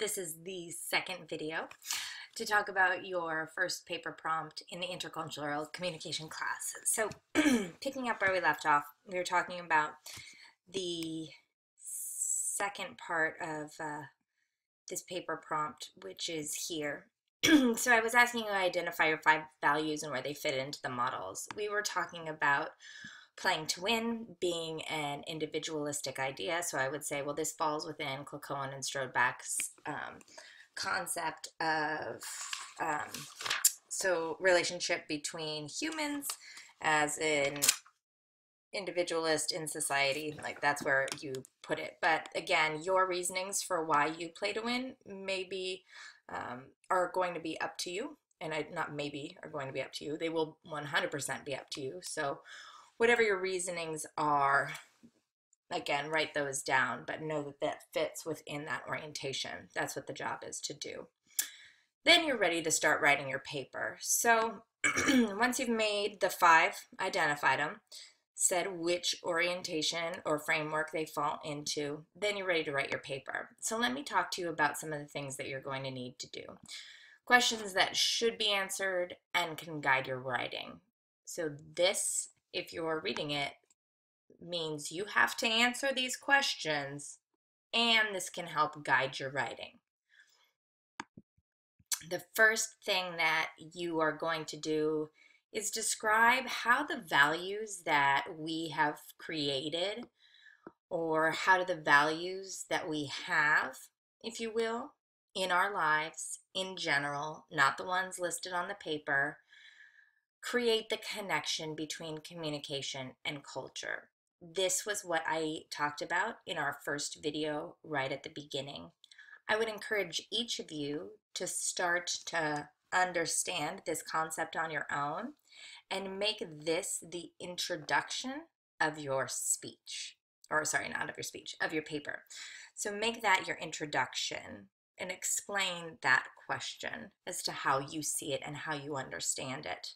This is the second video to talk about your first paper prompt in the intercultural communication class. So picking up where we left off, we were talking about the second part of this paper prompt, which is here. So I was asking you to identify your 5 values and where they fit into the models. We were talking about playing to win being an individualistic idea. So I would say, well, this falls within Cohen and Strodeback's concept of relationship between humans as an individualist in society. Like that's where you put it. But again, your reasonings for why you play to win maybe are going to be up to you. And not maybe are going to be up to you. They will 100% be up to you. So whatever your reasonings are, again, write those down, but know that that fits within that orientation. That's what the job is to do. Then you're ready to start writing your paper. So once you've made the 5, identified them, said which orientation or framework they fall into, then you're ready to write your paper. So let me talk to you about some of the things that you're going to need to do. Questions that should be answered and can guide your writing. So this, if you're reading it, means you have to answer these questions, and this can help guide your writing. The first thing that you are going to do is describe how the values that we have created, or how do the values that we have, if you will, in our lives in general, not the ones listed on the paper, create the connection between communication and culture. This was what I talked about in our first video right at the beginning. I would encourage each of you to start to understand this concept on your own and make this the introduction of your speech. Or sorry, not of your speech, of your paper. So make that your introduction and explain that question as to how you see it and how you understand it,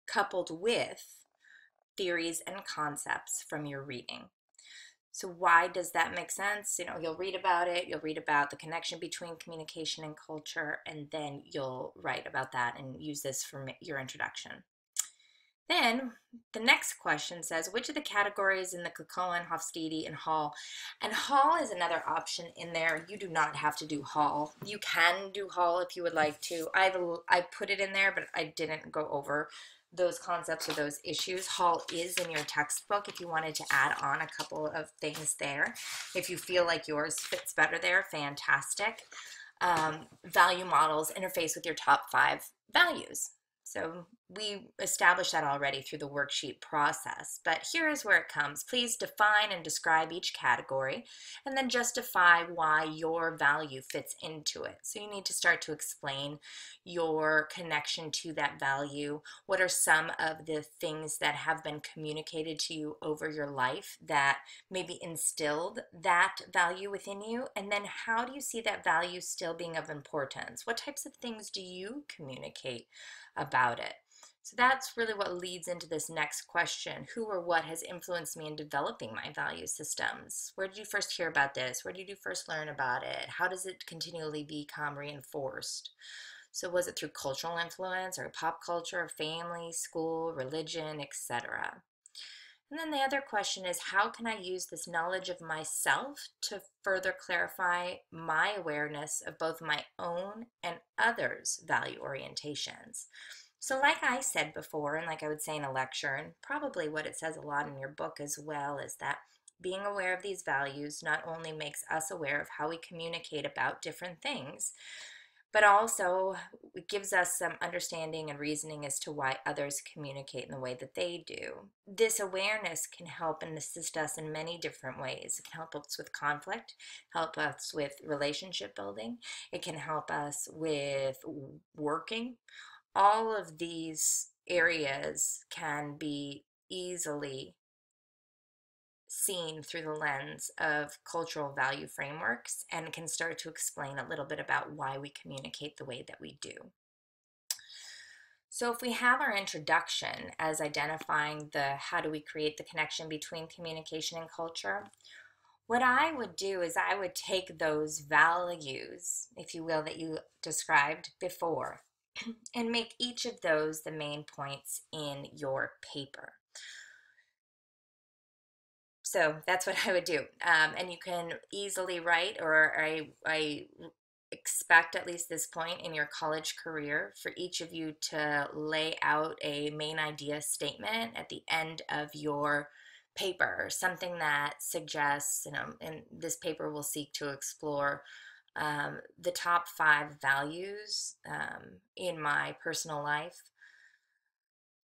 coupled with theories and concepts from your reading. So why does that make sense? You know, you'll read about it, you'll read about the connection between communication and culture, and then you'll write about that and use this for your introduction. Then the next question says, which of the categories in the Cohen, Hofstede, and Hall? And Hall is another option in there. You do not have to do Hall. You can do Hall if you would like to. I put it in there, but I didn't go over those concepts or those issues. Hall is in your textbook if you wanted to add on a couple of things there. If you feel like yours fits better there, fantastic. Value models interface with your top 5 values. So we established that already through the worksheet process, but here is where it comes. Please define and describe each category and then justify why your value fits into it. So you need to start to explain your connection to that value. What are some of the things that have been communicated to you over your life that maybe instilled that value within you? And then how do you see that value still being of importance? What types of things do you communicate about it? So that's really what leads into this next question. Who or what has influenced me in developing my value systems? Where did you first hear about this? Where did you first learn about it? How does it continually become reinforced? So was it through cultural influence or pop culture, family, school, religion, etc.? And then the other question is, how can I use this knowledge of myself to further clarify my awareness of both my own and others' value orientations? So like I said before, and like I would say in a lecture, and probably what it says a lot in your book as well, is that being aware of these values not only makes us aware of how we communicate about different things, but also it gives us some understanding and reasoning as to why others communicate in the way that they do. This awareness can help and assist us in many different ways. It can help us with conflict, help us with relationship building. It can help us with working. All of these areas can be easily seen through the lens of cultural value frameworks and can start to explain a little bit about why we communicate the way that we do. So if we have our introduction as identifying the how do we create the connection between communication and culture, What I would do is I would take those values, if you will, that you described before, and make each of those the main points in your paper. So that's what I would do. And you can easily write, or I expect at least this point in your college career for each of you to lay out a main idea statement at the end of your paper, something that suggests, and this paper will seek to explore the top 5 values in my personal life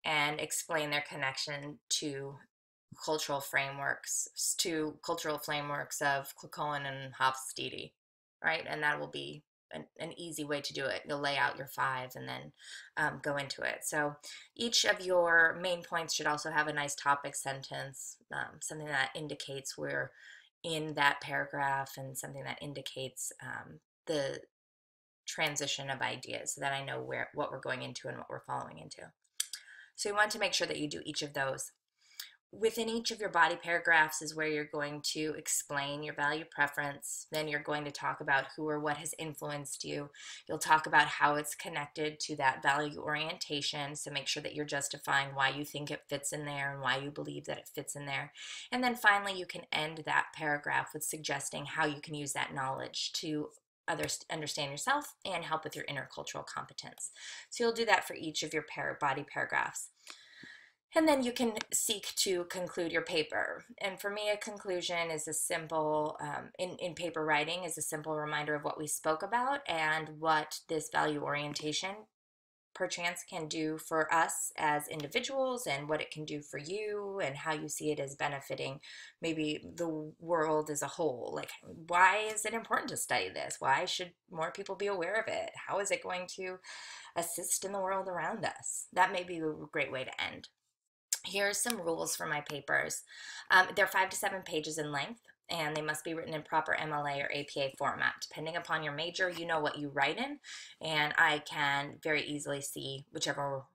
and explain their connection to cultural frameworks of Cohen and Hofstede, right? And that will be an easy way to do it. You'll lay out your 5 and then go into it. So each of your main points should also have a nice topic sentence, something that indicates we're in that paragraph, and something that indicates the transition of ideas, so that I know what we're going into and what we're following into. So you want to make sure that you do each of those. Within each of your body paragraphs is where you're going to explain your value preference. Then you're going to talk about who or what has influenced you. You'll talk about how it's connected to that value orientation. So make sure that you're justifying why you think it fits in there and why you believe that it fits in there. And then finally, you can end that paragraph with suggesting how you can use that knowledge to understand yourself and help with your intercultural competence. So you'll do that for each of your body paragraphs. And then you can seek to conclude your paper. And for me, a conclusion is a simple, in paper writing, is a simple reminder of what we spoke about and what this value orientation perchance can do for us as individuals, and what it can do for you, and how you see it as benefiting maybe the world as a whole. Like, why is it important to study this? Why should more people be aware of it? How is it going to assist in the world around us? That may be a great way to end. Here's some rules for my papers. They're 5 to 7 pages in length, and they must be written in proper MLA or APA format. Depending upon your major, you know what you write in, and I can very easily see whichever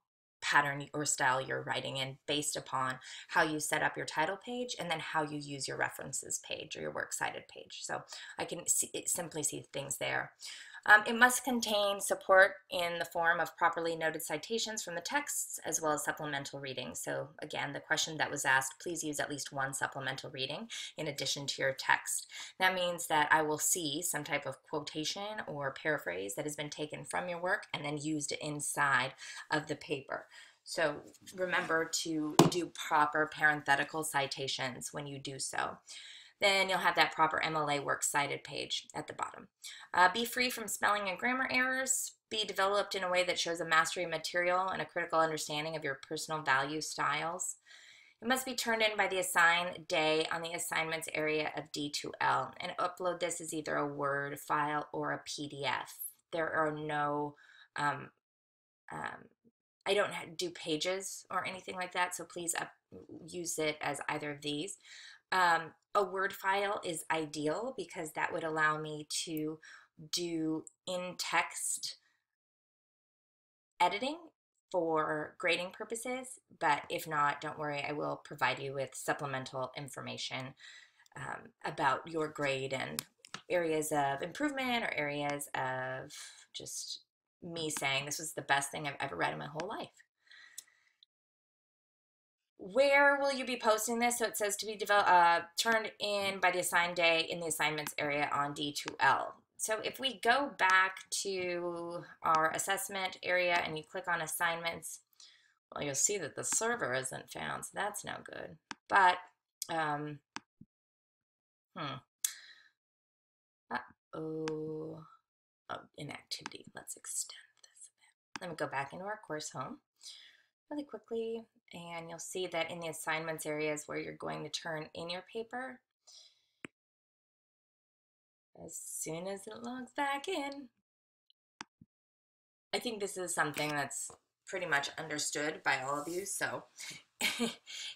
pattern or style you're writing in based upon how you set up your title page and then how you use your references page or your works cited page. So I can simply see things there. It must contain support in the form of properly noted citations from the texts, as well as supplemental readings. So again, the question that was asked, please use at least 1 supplemental reading in addition to your text. That means that I will see some type of quotation or paraphrase that has been taken from your work and then used inside of the paper. So remember to do proper parenthetical citations when you do so. Then you'll have that proper MLA works cited page at the bottom. Be free from spelling and grammar errors. Be developed in a way that shows a mastery of material and a critical understanding of your personal value styles. It must be turned in by the assigned day on the assignments area of D2L, and upload this as either a Word file or a PDF. There are no, I don't do pages or anything like that, so please use it as either of these. A Word file is ideal because that would allow me to do in-text editing for grading purposes, but if not, don't worry, I will provide you with supplemental information about your grade and areas of improvement or areas of just me saying this was the best thing I've ever read in my whole life. Where will you be posting this? So it says to be turned in by the assigned day in the assignments area on D2L. So if we go back to our assessment area and you click on assignments, well, you'll see that the server isn't found, so that's no good. But, oh, inactivity. Let's extend this a bit. Let me go back into our course home really quickly, and you'll see that in the assignments areas where you're going to turn in your paper, as soon as it logs back in, I think this is something that's pretty much understood by all of you. So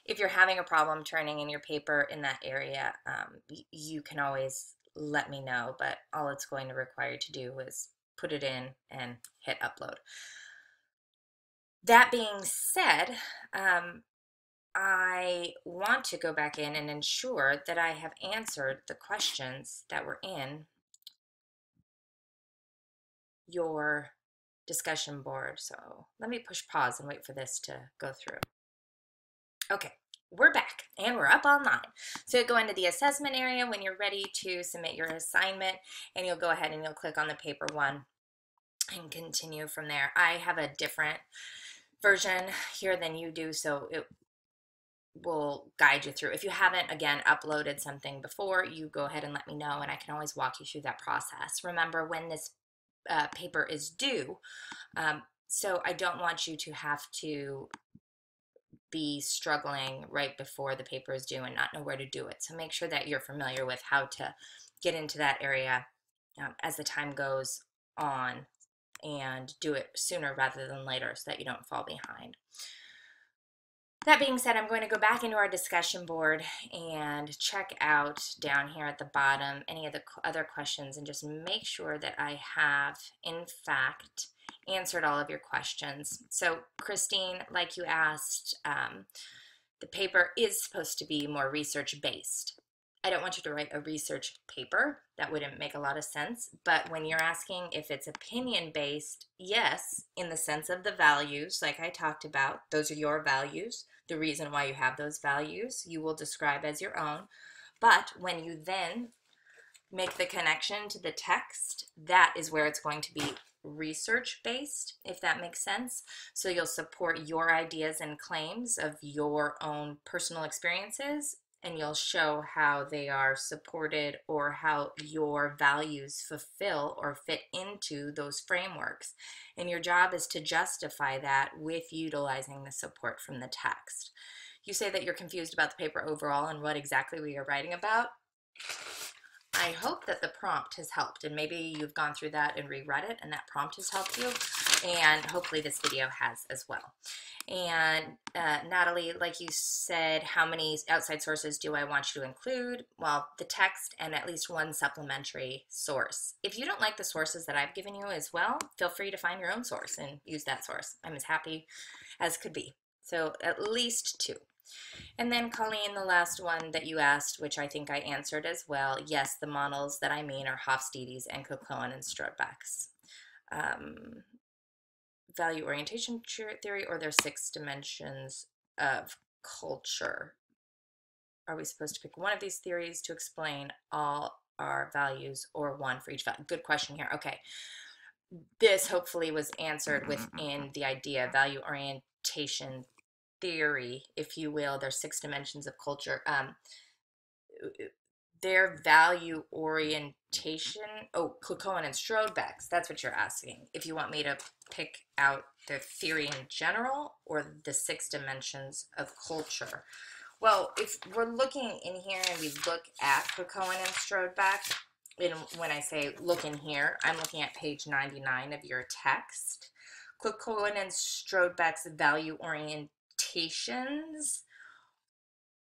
if you're having a problem turning in your paper in that area, you can always let me know, but all it's going to require you to do is put it in and hit upload. That being said, I want to go back in and ensure that I have answered the questions that were in your discussion board. So let me push pause and wait for this to go through. Okay, we're back and we're up online. So go into the assessment area when you're ready to submit your assignment, and you'll go ahead and you'll click on the paper one and continue from there. I have a different version here than you do, so it will guide you through. If you haven't, again, uploaded something before, you go ahead and let me know, and I can always walk you through that process. Remember when this paper is due, so I don't want you to have to be struggling right before the paper is due and not know where to do it. So make sure that you're familiar with how to get into that area as the time goes on, and do it sooner rather than later so that you don't fall behind. That being said, I'm going to go back into our discussion board and check out down here at the bottom any of the other questions and just make sure that I have, in fact, answered all of your questions. So, Christine, like you asked, the paper is supposed to be more research-based. I don't want you to write a research paper. That wouldn't make a lot of sense. But when you're asking if it's opinion-based, yes, in the sense of the values, like I talked about, those are your values. The reason why you have those values, you will describe as your own. But when you then make the connection to the text, that is where it's going to be research-based, if that makes sense. So you'll support your ideas and claims of your own personal experiences, and you'll show how they are supported or how your values fulfill or fit into those frameworks. And your job is to justify that with utilizing the support from the text. You say that you're confused about the paper overall and what exactly we are writing about. I hope that the prompt has helped, and maybe you've gone through that and reread it and that prompt has helped you, and hopefully this video has as well. And Natalie, like you said, how many outside sources do I want you to include? Well, the text and at least one supplementary source. If you don't like the sources that I've given you as well, feel free to find your own source and use that source. I'm as happy as could be. So at least two. And then Colleen, the last one that you asked, which I think I answered as well, yes, the models that I mean are Hofstede's and Cocoan and Strodeback's. Value orientation theory, or their 6 dimensions of culture. Are we supposed to pick one of these theories to explain all our values, or one for each value? Good question here. Okay. This hopefully was answered within the idea of value orientation theory, if you will. There's 6 dimensions of culture. Their value orientation, Cocoan and Strodeback's, that's what you're asking. If you want me to pick out the theory in general or the 6 dimensions of culture. Well, if we're looking in here and we look at Cocoan and Strodeback, and when I say look in here, I'm looking at page 99 of your text. Cocoan and Strodeback's value orientations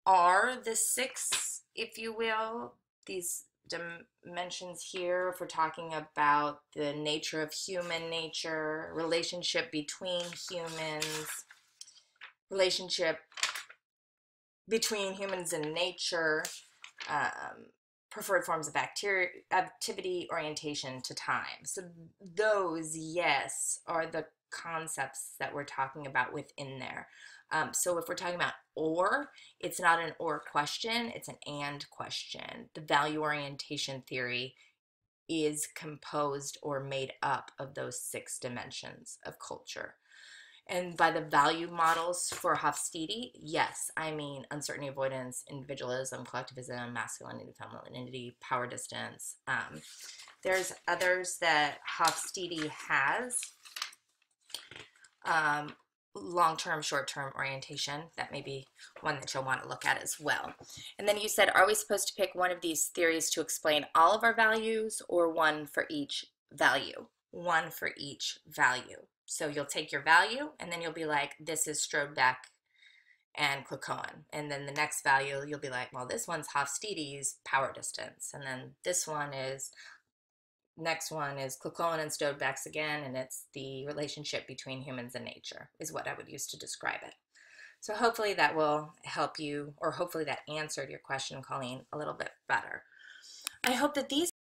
are the 6, if you will, these dimensions here. If we're talking about the nature of human nature, relationship between humans, relationship between humans and nature, preferred forms of activity, orientation to time. So those, yes, are the concepts that we're talking about within there. So if we're talking about or, it's not an or question, it's an and question. The value orientation theory is composed or made up of those 6 dimensions of culture. And by the value models for Hofstede, yes, I mean uncertainty, avoidance, individualism, collectivism, masculinity, femininity, power distance. There's others that Hofstede has. Long-term, short-term orientation. That may be one that you'll want to look at as well. And then you said, are we supposed to pick one of these theories to explain all of our values, or one for each value? One for each value. So you'll take your value and then you'll be like, this is Strodeback and Cocoan. And then the next value, you'll be like, well, this one's Hofstede's power distance. And then this one is, next one is Cocoan and Strodeback's again, and it's the relationship between humans and nature is what I would use to describe it. So hopefully that will help you, or hopefully that answered your question, Colleen, a little bit better. I hope that these